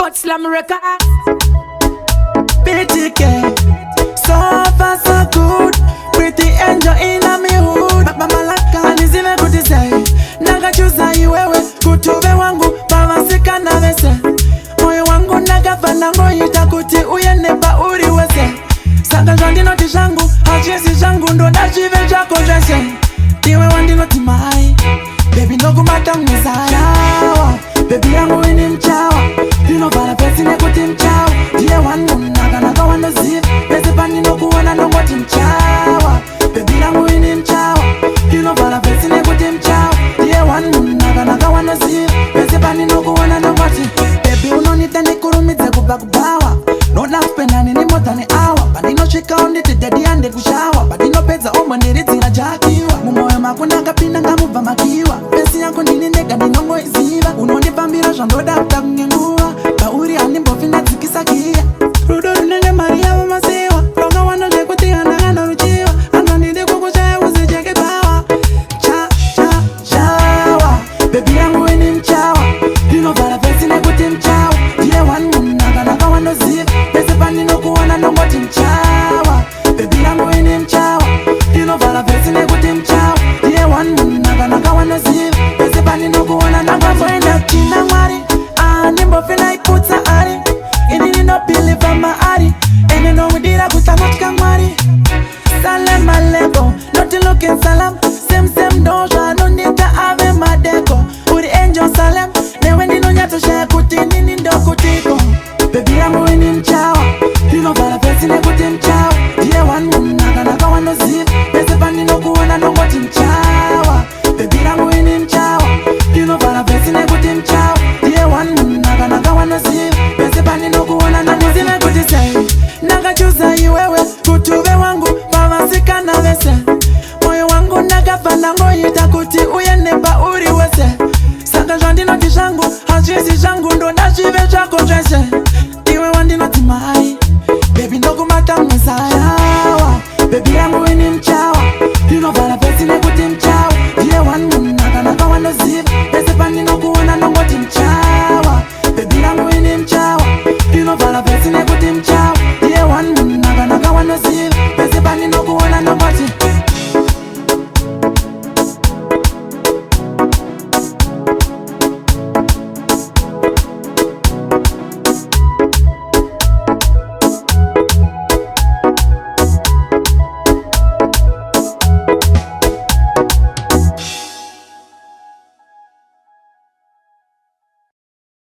Record Slam Records. BTK, so far so good. Pretty angel in a me hood. Mama laka anizive kutisai. Naga chuza iwewe kutube wangu pawasika na vese. Moyo wangu nagafana ngoyita kuti uyene pa uri wese. Saka jwandino tishangu hachisi shangu ndo nachive chako jwese. Tiwe wandino timai baby nokumata mnizayawa. Baby yangu ini mchawa Dino vala pesi nekuti mchawa. Diye wanu naga wano ziv Pesi pani nokuwana nongoti mchawa. Baby yangu ini mchawa Dino vala pesi nekuti mchawa. Diye wanu naga wano ziv Pesi pani nokuwana nongoti. Baby unonita nikurumize kubawa. Nona spenda nini motani awa. Badino shika onditi dedi ande kushawa. Badino peza omwa nirizira jakiwa. Mumoe makuna kapina ngamuva makiwa. Pesi yangu nini nega ninongo iziva. Unonipambira shando dapta kungenguwa. Bauri animbofina zikisa kia. Rudo runenge maria wa masiwa. Roga wano jekuti anagano ruchiwa. Ananidi kukuchaya uzijeke bawa. Chawa baby yangu ini mchawa. Dino vala pesi nekuti mchawa. Diye wanu naga wano ziv Pesi pani nokuwana nongoti mchawa. Baby yangu ini mchawa. Dino vala pesi nekuti mchawa. Diye wanu naga wano ziv Pesi pani nokuwana nongoti mchawa. China mwari Nimbofina ikutsa ari. Ini no believe ari. Ene no mudira kutanotika mwari. Salem aleko Noti looking salam. Same doja no nita ave madeko. Uri angel salem Newe nino nyato shaya kuti nini ndo kutiko. Baby yangu ini mchawa Dino vala pesi nekuti mchawa. Diye wanu naga wano ziv Pesi pani nokuwana nongoti mchawa. Baby yangu ini mchawa Dino vala pesi nekuti mchawa. Diye wanu naga wano ziv Pesi pani nokuwana nongoti mchawa. Naga chuza iwewe kutube wangu pawasika na vese. Moyo wangu nagafana ngoyita kuti uyene pa uri wese. Saka jwandino tishangu hachisi shangu ndo nachive chako jwese.